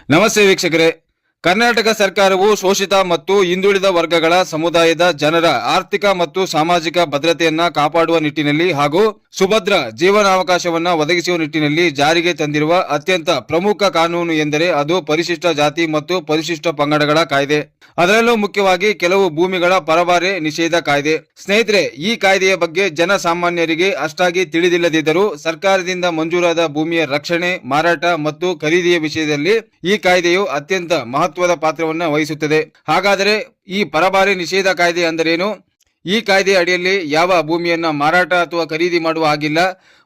ನಮಸ್ತೆ ವೀಕ್ಷಕರೇ. ಕರ್ನಾಟಕ ಸರ್ಕಾರವು ಶೋಷಿತ ಮತ್ತು ಹಿಂದುಳಿದ ವರ್ಗಗಳ ಸಮುದಾಯದ ಜನರ ಆರ್ಥಿಕ ಮತ್ತು ಸಾಮಾಜಿಕ ಭದ್ರತೆಯನ್ನ ಕಾಪಾಡುವ ನಿಟ್ಟಿನಲ್ಲಿ ಹಾಗೂ ಸುಭದ್ರ ಜೀವನಾವಕಾಶವನ್ನ ಒದಗಿಸುವ ನಿಟ್ಟಿನಲ್ಲಿ ಜಾರಿಗೆ ತಂದಿರುವ ಅತ್ಯಂತ ಪ್ರಮುಖ ಕಾನೂನು ಎಂದರೆ ಅದು ಪರಿಶಿಷ್ಟ ಜಾತಿ ಮತ್ತು ಪರಿಶಿಷ್ಟ ಪಂಗಡಗಳ ಕಾಯ್ದೆ. ಅದರಲ್ಲೂ ಮುಖ್ಯವಾಗಿ ಕೆಲವು ಭೂಮಿಗಳ ಪರಭಾರೆ ನಿಷೇಧ ಕಾಯ್ದೆ. ಸ್ನೇಹಿತರೆ, ಈ ಕಾಯ್ದೆಯ ಬಗ್ಗೆ ಜನಸಾಮಾನ್ಯರಿಗೆ ಅಷ್ಟಾಗಿ ತಿಳಿದಿಲ್ಲದಿದ್ದರೂ ಸರ್ಕಾರದಿಂದ ಮಂಜೂರಾದ ಭೂಮಿಯ ರಕ್ಷಣೆ, ಮಾರಾಟ ಮತ್ತು ಖರೀದಿಯ ವಿಷಯದಲ್ಲಿ ಈ ಕಾಯ್ದೆಯು ಅತ್ಯಂತ ಮಹತ್ವದ ಪಾತ್ರವನ್ನು ವಹಿಸುತ್ತದೆ. ಹಾಗಾದರೆ ಈ ಪರಭಾರೆ ನಿಷೇಧ ಕಾಯ್ದೆ ಅಂದರೇನು? ಈ ಕಾಯ್ದೆಯ ಅಡಿಯಲ್ಲಿ ಯಾವ ಭೂಮಿಯನ್ನ ಮಾರಾಟ ಅಥವಾ ಖರೀದಿ ಮಾಡುವ ಹಾಗಿಲ್ಲ.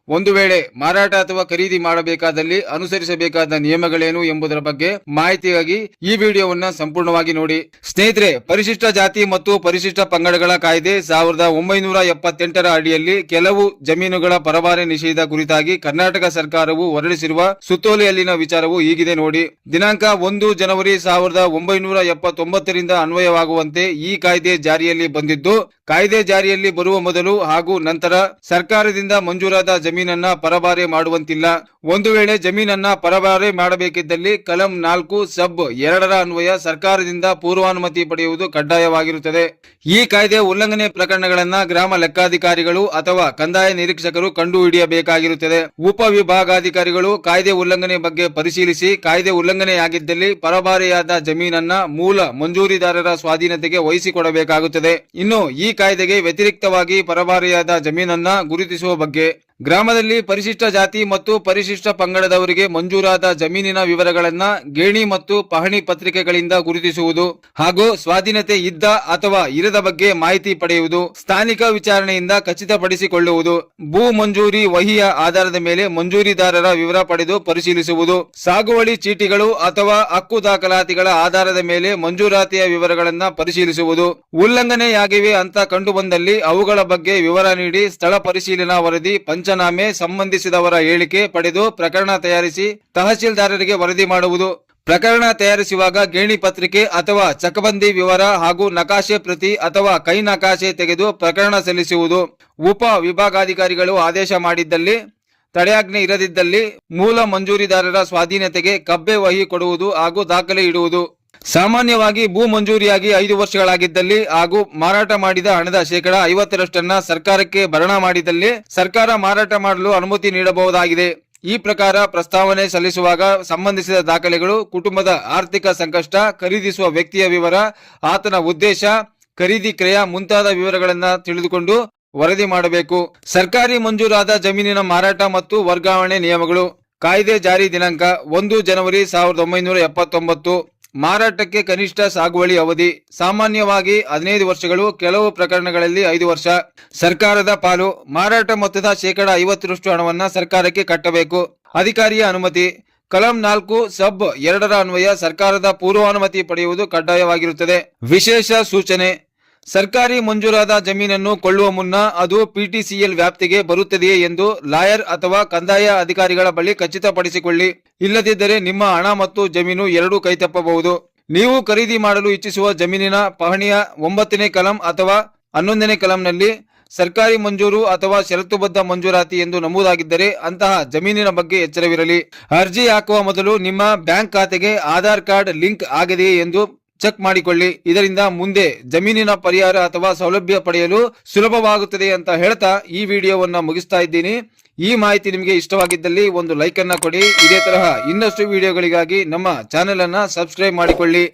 ಒಂದು ವೇಳೆ ಮಾರಾಟ ಅಥವಾ ಖರೀದಿ ಮಾಡಬೇಕಾದಲ್ಲಿ ಅನುಸರಿಸಬೇಕಾದ ನಿಯಮಗಳೇನು ಎಂಬುದರ ಬಗ್ಗೆ ಮಾಹಿತಿಗಾಗಿ ಈ ವಿಡಿಯೋವನ್ನ ಸಂಪೂರ್ಣವಾಗಿ ನೋಡಿ. ಸ್ನೇಹಿತರೆ, ಪರಿಶಿಷ್ಟ ಜಾತಿ ಮತ್ತು ಪರಿಶಿಷ್ಟ ಪಂಗಡಗಳ ಕಾಯ್ದೆ 1978ರ ಅಡಿಯಲ್ಲಿ ಕೆಲವು ಜಮೀನುಗಳ ಪರಭಾರೆ ನಿಷೇಧ ಕುರಿತಾಗಿ ಕರ್ನಾಟಕ ಸರ್ಕಾರವು ಹೊರಡಿಸಿರುವ ಸುತ್ತೋಲೆಯಲ್ಲಿನ ವಿಚಾರವು ಹೀಗಿದೆ ನೋಡಿ. ದಿನಾಂಕ 1 ಜನವರಿ 1979ರಿಂದ ಅನ್ವಯವಾಗುವಂತೆ ಈ ಕಾಯ್ದೆ ಜಾರಿಯಲ್ಲಿ ಬಂದಿದ್ದು, ಕಾಯ್ದೆ ಜಾರಿಯಲ್ಲಿ ಬರುವ ಮೊದಲು ಹಾಗೂ ನಂತರ ಸರ್ಕಾರದಿಂದ ಮಂಜೂರಾದ ಜಮೀನನ್ನ ಪರಭಾರೆ ಮಾಡುವಂತಿಲ್ಲ. ಒಂದು ವೇಳೆ ಜಮೀನನ್ನ ಪರಭಾರೆ ಮಾಡಬೇಕಿದ್ದಲ್ಲಿ ಕಲಂ 4 ಸಬ್ 2ರ ಅನ್ವಯ ಸರ್ಕಾರದಿಂದ ಪೂರ್ವಾನುಮತಿ ಪಡೆಯುವುದು ಕಡ್ಡಾಯವಾಗಿರುತ್ತದೆ. ಈ ಕಾಯ್ದೆ ಉಲ್ಲಂಘನೆ ಪ್ರಕರಣಗಳನ್ನ ಗ್ರಾಮ ಲೆಕ್ಕಾಧಿಕಾರಿಗಳು ಅಥವಾ ಕಂದಾಯ ನಿರೀಕ್ಷಕರು ಕಂಡುಹಿಡಿಯಬೇಕಾಗಿರುತ್ತದೆ. ಉಪವಿಭಾಗಾಧಿಕಾರಿಗಳು ಕಾಯ್ದೆ ಉಲ್ಲಂಘನೆ ಬಗ್ಗೆ ಪರಿಶೀಲಿಸಿ ಕಾಯ್ದೆ ಉಲ್ಲಂಘನೆಯಾಗಿದ್ದಲ್ಲಿ ಪರಭಾರೆಯಾದ ಜಮೀನನ್ನ ಮೂಲ ಮಂಜೂರಿದಾರರ ಸ್ವಾಧೀನತೆಗೆ ವಹಿಸಿಕೊಡಬೇಕಾಗುತ್ತದೆ. ಇನ್ನು ಈ ಕಾಯ್ದೆಗೆ ವ್ಯತಿರಿಕ್ತವಾಗಿ ಪರಭಾರೆಯಾದ ಜಮೀನನ್ನ ಗುರುತಿಸುವ ಬಗ್ಗೆ ಗ್ರಾಮದಲ್ಲಿ ಪರಿಶಿಷ್ಟ ಜಾತಿ ಮತ್ತು ಪರಿಶಿಷ್ಟ ಪಂಗಡದವರಿಗೆ ಮಂಜೂರಾದ ಜಮೀನಿನ ವಿವರಗಳನ್ನ ಗೇಣಿ ಮತ್ತು ಪಹಣಿ ಪತ್ರಿಕೆಗಳಿಂದ ಗುರುತಿಸುವುದು ಹಾಗೂ ಸ್ವಾಧೀನತೆ ಇದ್ದ ಅಥವಾ ಇರದ ಬಗ್ಗೆ ಮಾಹಿತಿ ಪಡೆಯುವುದು, ಸ್ಥಾನಿಕ ವಿಚಾರಣೆಯಿಂದ ಖಚಿತಪಡಿಸಿಕೊಳ್ಳುವುದು, ಭೂ ಮಂಜೂರಿ ವಹಿಯ ಆಧಾರದ ಮೇಲೆ ಮಂಜೂರಿದಾರರ ವಿವರ ಪಡೆದು ಪರಿಶೀಲಿಸುವುದು, ಸಾಗುವಳಿ ಚೀಟಿಗಳು ಅಥವಾ ಹಕ್ಕು ದಾಖಲಾತಿಗಳ ಆಧಾರದ ಮೇಲೆ ಮಂಜೂರಾತಿಯ ವಿವರಗಳನ್ನ ಪರಿಶೀಲಿಸುವುದು, ಉಲ್ಲಂಘನೆಯಾಗಿವೆ ಅಂತ ಕಂಡು ಬಂದಲ್ಲಿ ಅವುಗಳ ಬಗ್ಗೆ ವಿವರ ನೀಡಿ ಸ್ಥಳ ಪರಿಶೀಲನಾ ವರದಿ, ಪಂಚನಾಮೆ, ಸಂಬಂಧಿಸಿದವರ ಹೇಳಿಕೆ ಪಡೆದು ಪ್ರಕರಣ ತಯಾರಿಸಿ ತಹಶೀಲ್ದಾರರಿಗೆ ವರದಿ ಮಾಡುವುದು. ಪ್ರಕರಣ ತಯಾರಿಸುವಾಗ ಗೇಣಿ ಪತ್ರಿಕೆ ಅಥವಾ ಚಕಬಂದಿ ವಿವರ ಹಾಗೂ ನಕಾಶೆ ಪ್ರತಿ ಅಥವಾ ಕೈ ನಕಾಶೆ ತೆಗೆದು ಪ್ರಕರಣ ಸಲ್ಲಿಸುವುದು. ಉಪ ವಿಭಾಗಾಧಿಕಾರಿಗಳು ಆದೇಶ ಮಾಡಿದ್ದಲ್ಲಿ, ತಡೆಯಾಜ್ಞೆ ಇರದಿದ್ದಲ್ಲಿ ಮೂಲ ಮಂಜೂರಿದಾರರ ಸ್ವಾಧೀನತೆಗೆ ಕಬ್ಬೆ ವಹಿ ಕೊಡುವುದು ಹಾಗೂ ದಾಖಲೆ ಇಡುವುದು. ಸಾಮಾನ್ಯವಾಗಿ ಭೂ ಮಂಜೂರಿಯಾಗಿ 5 ವರ್ಷಗಳಾಗಿದ್ದಲ್ಲಿ ಹಾಗೂ ಮಾರಾಟ ಮಾಡಿದ ಹಣದ 50% ಸರ್ಕಾರಕ್ಕೆ ಭರಣ ಮಾಡಿದಲ್ಲಿ ಸರ್ಕಾರ ಮಾರಾಟ ಮಾಡಲು ಅನುಮತಿ ನೀಡಬಹುದಾಗಿದೆ. ಈ ಪ್ರಕಾರ ಪ್ರಸ್ತಾವನೆ ಸಲ್ಲಿಸುವಾಗ ಸಂಬಂಧಿಸಿದ ದಾಖಲೆಗಳು, ಕುಟುಂಬದ ಆರ್ಥಿಕ ಸಂಕಷ್ಟ, ಖರೀದಿಸುವ ವ್ಯಕ್ತಿಯ ವಿವರ, ಆತನ ಉದ್ದೇಶ, ಖರೀದಿ ಕ್ರಯ ಮುಂತಾದ ವಿವರಗಳನ್ನು ತಿಳಿದುಕೊಂಡು ವರದಿ ಮಾಡಬೇಕು. ಸರ್ಕಾರಿ ಮಂಜೂರಾದ ಜಮೀನಿನ ಮಾರಾಟ ಮತ್ತು ವರ್ಗಾವಣೆ ನಿಯಮಗಳು. ಕಾಯ್ದೆ ಜಾರಿ ದಿನಾಂಕ 1 ಜನವರಿ 1979. ಮಾರಾಟಕ್ಕೆ ಕನಿಷ್ಠ ಸಾಗುವಳಿ ಅವಧಿ ಸಾಮಾನ್ಯವಾಗಿ 15 ವರ್ಷಗಳು, ಕೆಲವು ಪ್ರಕರಣಗಳಲ್ಲಿ 5 ವರ್ಷ. ಸರ್ಕಾರದ ಪಾಲು ಮಾರಾಟ ಮೊತ್ತದ 50% ಹಣವನ್ನ ಸರ್ಕಾರಕ್ಕೆ ಕಟ್ಟಬೇಕು. ಅಧಿಕಾರಿಯ ಅನುಮತಿ ಕಲಂ 4 ಸಬ್ 2ರ ಅನ್ವಯ ಸರ್ಕಾರದ ಪೂರ್ವಾನುಮತಿ ಪಡೆಯುವುದು ಕಡ್ಡಾಯವಾಗಿರುತ್ತದೆ. ವಿಶೇಷ ಸೂಚನೆ: ಸರ್ಕಾರಿ ಮಂಜೂರಾದ ಜಮೀನನ್ನು ಕೊಳ್ಳುವ ಮುನ್ನ ಅದು ಪಿಟಿಸಿಎಲ್ ವ್ಯಾಪ್ತಿಗೆ ಬರುತ್ತದೆಯೇ ಎಂದು ಲಾಯರ್ ಅಥವಾ ಕಂದಾಯ ಅಧಿಕಾರಿಗಳ ಬಳಿ ಖಚಿತಪಡಿಸಿಕೊಳ್ಳಿ. ಇಲ್ಲದಿದ್ದರೆ ನಿಮ್ಮ ಹಣ ಮತ್ತು ಜಮೀನು ಎರಡೂ ಕೈತಪ್ಪಬಹುದು. ನೀವು ಖರೀದಿ ಮಾಡಲು ಇಚ್ಛಿಸುವ ಜಮೀನಿನ ಪಹಣಿಯ 9ನೇ ಕಲಂ ಅಥವಾ 11ನೇ ಕಲಂನಲ್ಲಿ ಸರ್ಕಾರಿ ಮಂಜೂರು ಅಥವಾ ಷರತ್ತುಬದ್ಧ ಮಂಜೂರಾತಿ ಎಂದು ನಮೂದಾಗಿದ್ದರೆ ಅಂತಹ ಜಮೀನಿನ ಬಗ್ಗೆ ಎಚ್ಚರವಿರಲಿ. ಅರ್ಜಿ ಹಾಕುವ ಮೊದಲು ನಿಮ್ಮ ಬ್ಯಾಂಕ್ ಖಾತೆಗೆ ಆಧಾರ್ ಕಾರ್ಡ್ ಲಿಂಕ್ ಆಗಿದೆಯೇ ಎಂದು ಚೆಕ್ ಮಾಡಿಕೊಳ್ಳಿ. ಇದರಿಂದ ಮುಂದೆ ಜಮೀನಿನ ಪರಿಹಾರ ಅಥವಾ ಸೌಲಭ್ಯ ಪಡೆಯಲು ಸುಲಭವಾಗುತ್ತದೆ ಅಂತ ಹೇಳ್ತಾ ಈ ವಿಡಿಯೋವನ್ನ ಮುಗಿಸ್ತಾ ಇದ್ದೀನಿ. ಈ ಮಾಹಿತಿ ನಿಮಗೆ ಇಷ್ಟವಾಗಿದ್ದಲ್ಲಿ ಒಂದು ಲೈಕ್ ಅನ್ನ ಕೊಡಿ. ಇದೇ ತರಹ ಇನ್ನಷ್ಟು ವಿಡಿಯೋಗಳಿಗಾಗಿ ನಮ್ಮ ಚಾನೆಲ್ ಅನ್ನ ಸಬ್ಸ್ಕ್ರೈಬ್ ಮಾಡಿಕೊಳ್ಳಿ.